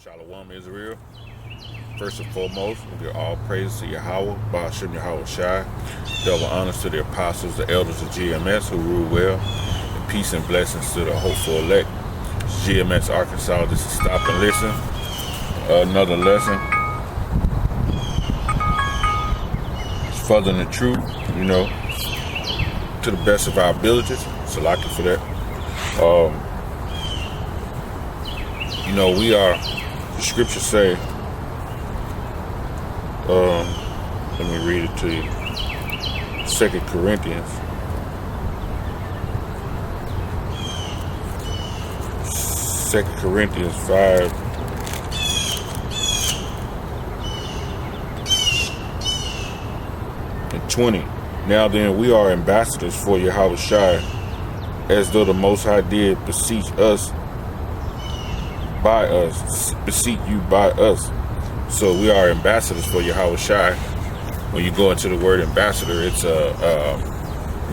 Shalom, Israel. First and foremost, we give all praise to Yahweh, Ba'ashem Yahweh Shai. Double honors to the apostles, the elders of GMS who rule well, and peace and blessings to the hopeful elect. It's GMS Arkansas. This is Stop and Listen. Another lesson. It's furthering the truth, to the best of our abilities. So like it for that. We are, the scriptures say, let me read it to you. 2 Corinthians. 2 Corinthians 5. And 20. Now then, we are ambassadors for Yahweh Shai, as though the Most High did beseech you by us. So we are ambassadors for Yahweh Shai. When you go into the word ambassador, it's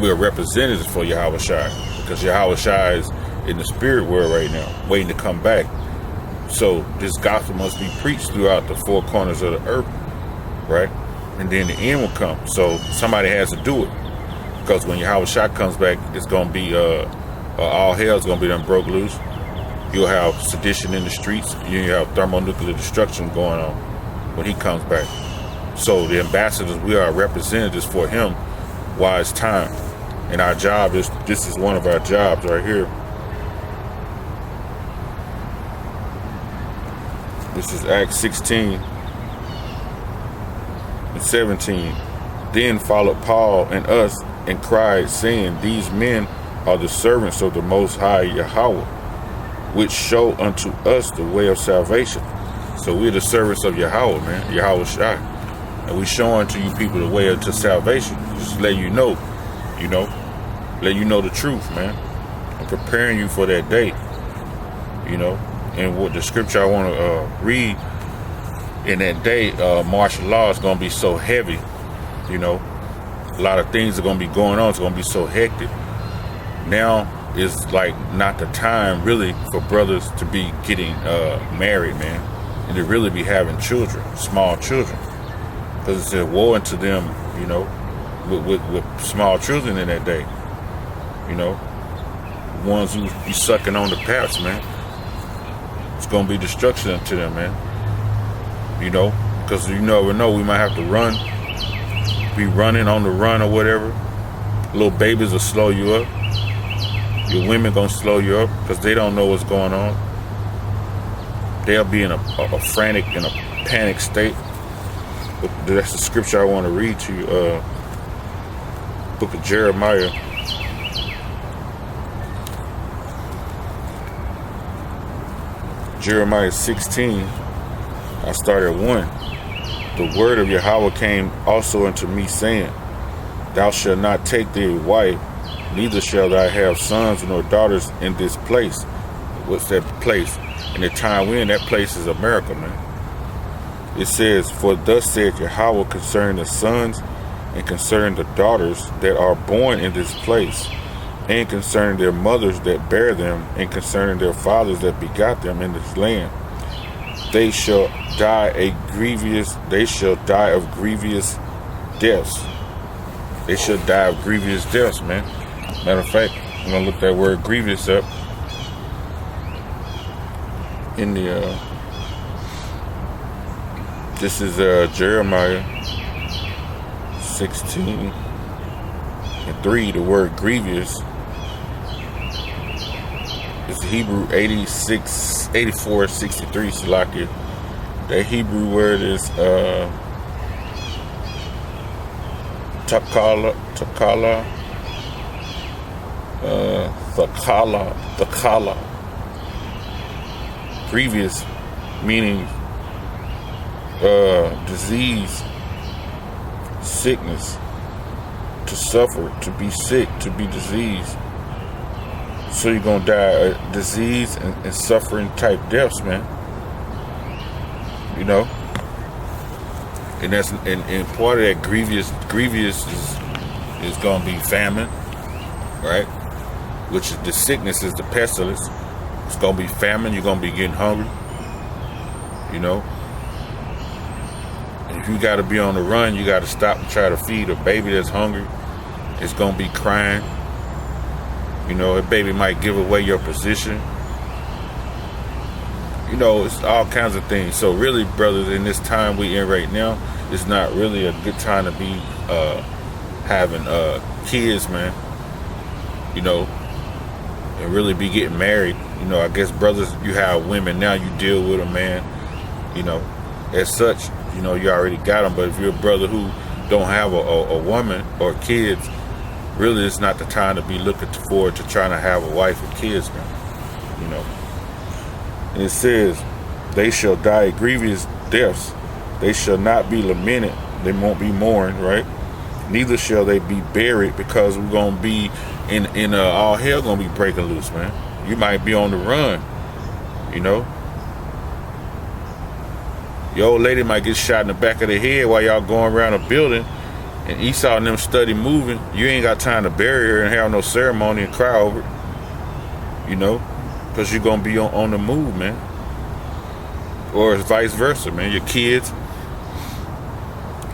we're representatives for Yahweh Shai, because Yahweh Shai is in the spirit world right now, waiting to come back. So this gospel must be preached throughout the four corners of the earth, right? And then the end will come. So somebody has to do it, because when Yahweh Shai comes back, it's going to be all hell's going to be done broke loose. You'll have sedition in the streets. You'll have thermonuclear destruction going on when he comes back. So the ambassadors, we are representatives for him while it's time. And our job is, this is one of our jobs right here. This is Acts 16 and 17. Then followed Paul and us and cried, saying, These men are the servants of the Most High Yahweh, which show unto us the way of salvation. So we're the servants of Yahweh, man, Yahweh Shai. And we show unto you people the way to salvation. Just let you know, let you know the truth, man. I'm preparing you for that day, And what the scripture I want to read in that day, martial law is going to be so heavy, A lot of things are going to be going on. It's going to be so hectic. Now is like not the time really for brothers to be getting married, man, and to really be having children, small children, because it's a war into them, with small children in that day, ones who be sucking on the paps, man. It's gonna be destruction to them, man. Because you never know, we might have to be running on the run or whatever. Little babies will slow you up. Your women gonna slow you up because they don't know what's going on. They'll be in a frantic, in a panic state. But that's the scripture I want to read to you. Book of Jeremiah. Jeremiah 16. I started 1. The word of Yahweh came also unto me, saying, Thou shalt not take thee a wife, neither shall thou have sons nor daughters in this place. What's that place? In the time we're in, that place is America, man. It says, For thus said Yahweh concerning the sons and concerning the daughters that are born in this place, and concerning their mothers that bear them, and concerning their fathers that begot them in this land. They shall die of grievous deaths. They shall die of grievous deaths, man. Matter of fact, I'm going to look that word grievous up in the, this is Jeremiah 16 and 3, the word grievous. It's Hebrew 8463, Salakia. That Hebrew word is Thakala. Grievous, meaning disease, sickness, to suffer, to be sick, to be diseased. So you're gonna die of disease and suffering type deaths, man. And that's and part of that grievous is gonna be famine, right? Which is the sickness is the pestilence. It's going to be famine. You're going to be getting hungry. You know, and if you got to be on the run, you got to stop and try to feed a baby that's hungry. It's gonna be crying. You know, a baby might give away your position. You know, it's all kinds of things. So really, brothers, in this time we in right now, it's not really a good time to be having kids, man. You know, and really be getting married. You know, I guess brothers, you have women now, you deal with a man. You know, as such, you know, you already got them. But if you're a brother who don't have a woman or kids, really it's not the time to be looking forward to trying to have a wife or kids, man. You know. And it says, they shall die grievous deaths. They shall not be lamented. They won't be mourned, right? Neither shall they be buried, because we're going to be in all hell going to be breaking loose, man. You might be on the run, you know. Your old lady might get shot in the back of the head while y'all going around a building, and Esau and them study moving. You ain't got time to bury her and have no ceremony and cry over it, you know. Because you're going to be on the move, man. Or it's vice versa, man. Your kids.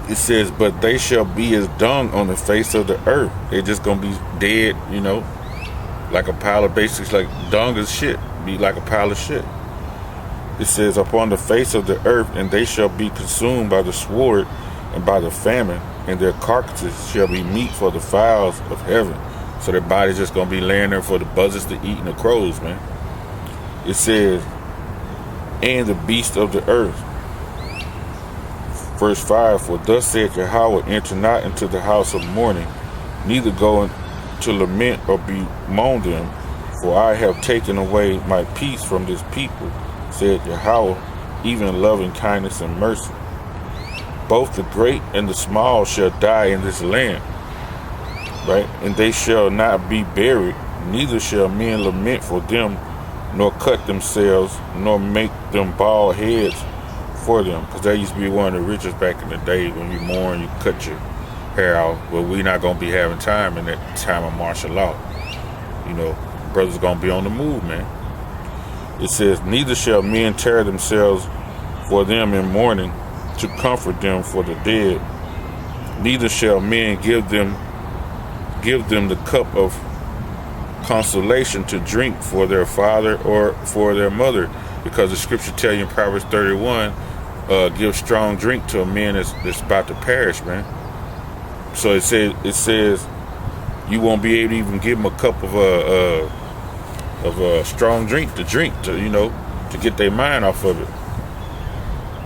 It says, but they shall be as dung on the face of the earth. They're just going to be dead, you know. Like a pile of basics, like dung is shit. Be like a pile of shit. It says, upon the face of the earth, and they shall be consumed by the sword and by the famine. And their carcasses shall be meat for the fowls of heaven. So their body's just going to be laying there for the buzzards to eat and the crows, man. It says, and the beast of the earth. Verse 5, for thus saith Yahweh, enter not into the house of mourning, neither go to lament or bemoan them, for I have taken away my peace from this people, said Yahweh, even loving kindness and mercy. Both the great and the small shall die in this land, right? And they shall not be buried, neither shall men lament for them, nor cut themselves, nor make them bald heads for them. Because that used to be one of the richest back in the day. When you mourn, you cut your hair out. But we're not going to be having time in that time of martial law. You know, brothers going to be on the move, man. It says, neither shall men tear themselves for them in mourning, to comfort them for the dead. Neither shall men give them the cup of consolation to drink for their father or for their mother, because the scripture tell you in Proverbs 31, give strong drink to a man that's about to perish, man. So it says you won't be able to even give him a cup of a strong drink to you know, to get their mind off of it.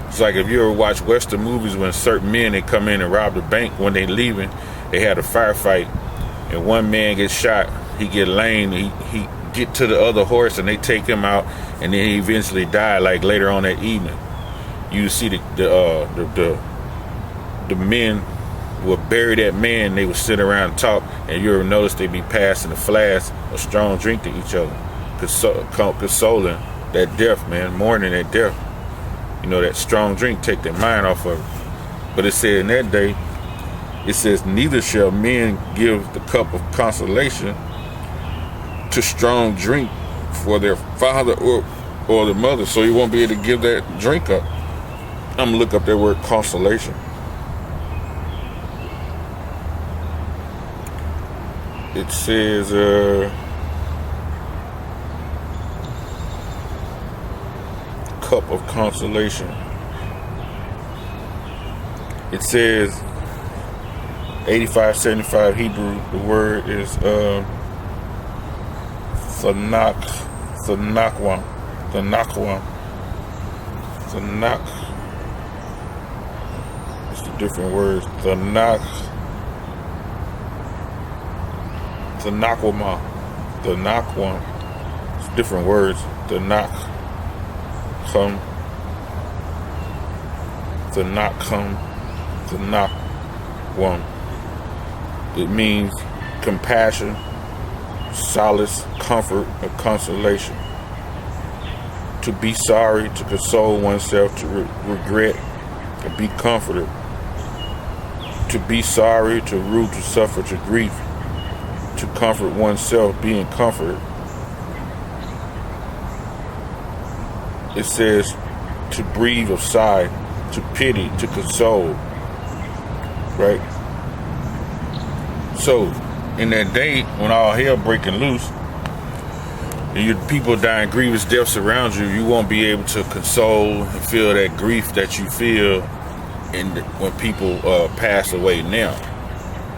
It's like if you ever watch Western movies, when certain men, they come in and rob the bank, when they leaving, they had a firefight, and one man gets shot. He get lame, he get to the other horse, and they take him out, and then he eventually died. Like later on that evening, you see the men would bury that man. They would sit around and talk, and you ever notice they be passing a flask of strong drink to each other, consoling that death, man, mourning that death. You know, that strong drink take their mind off of it. But it said in that day, it says, neither shall men give the cup of consolation to strong drink for their father or the mother, so you won't be able to give that drink up. I'm gonna look up that word consolation. It says cup of consolation. It says 8575 Hebrew. The word is Thanakwa. It's the different words. Thanakwama. It's different words. Thanakwam. It means compassion, solace, comfort, or consolation. To be sorry, to console oneself, to regret, to be comforted. To be sorry, to rue, to suffer, to grief. To comfort oneself, being comforted. It says, to breathe of sigh, to pity, to console. Right? So, in that day, when all hell breaking loose, and your people dying grievous deaths around you, you won't be able to console and feel that grief that you feel when people pass away now.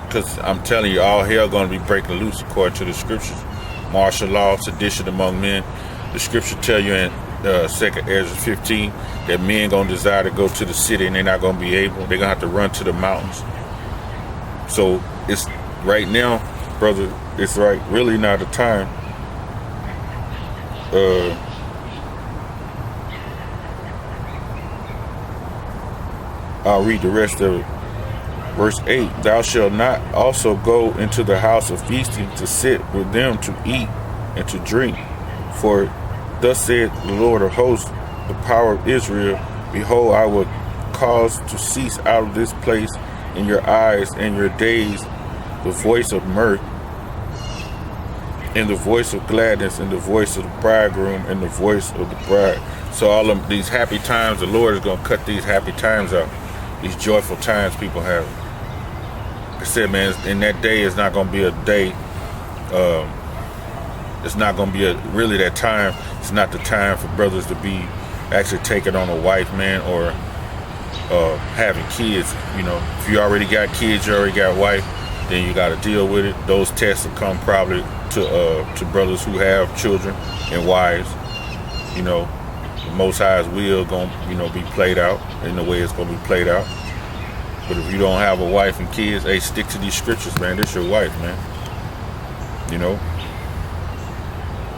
Because I'm telling you, all hell going to be breaking loose according to the scriptures. Martial law, sedition among men. The scripture tell you in 2nd Ezra 15 that men going to desire to go to the city and they're not going to be able. They're going to have to run to the mountains. So it's right now, brother, it's really not the time. I'll read the rest of it. Verse 8, thou shalt not also go into the house of feasting to sit with them to eat and to drink. For thus saith the Lord of hosts, the power of Israel, behold, I will cause to cease out of this place in your eyes and your days the voice of mirth, and the voice of gladness, and the voice of the bridegroom, and the voice of the bride. So all of these happy times, the Lord is going to cut these happy times out. These joyful times people have. I said, man, in that day, it's not going to be a day. It's not going to be really that time. It's not the time for brothers to be actually taking on a wife, man, or having kids. You know, if you already got kids, you already got a wife, then you got to deal with it. Those tests will come probably to brothers who have children and wives. You know, the Most High's will going to, be played out in the way it's going to be played out. But if you don't have a wife and kids, hey, stick to these scriptures, man. This your wife, man. You know,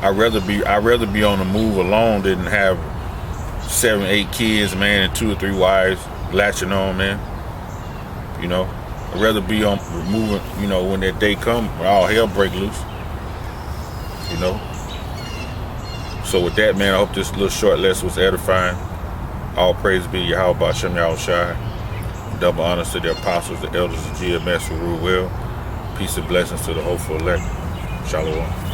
I'd rather be on the move alone than have 7, 8 kids, man, and 2 or 3 wives latching on, man. You know, I'd rather be on moving, when that day come, when all hell break loose. You know. So with that, man, I hope this little short lesson was edifying. All praise be Yahweh B'Shem Yahushai. Double honors to the apostles, the elders of GMS who rule well. Peace and blessings to the hopeful elect. Shalom.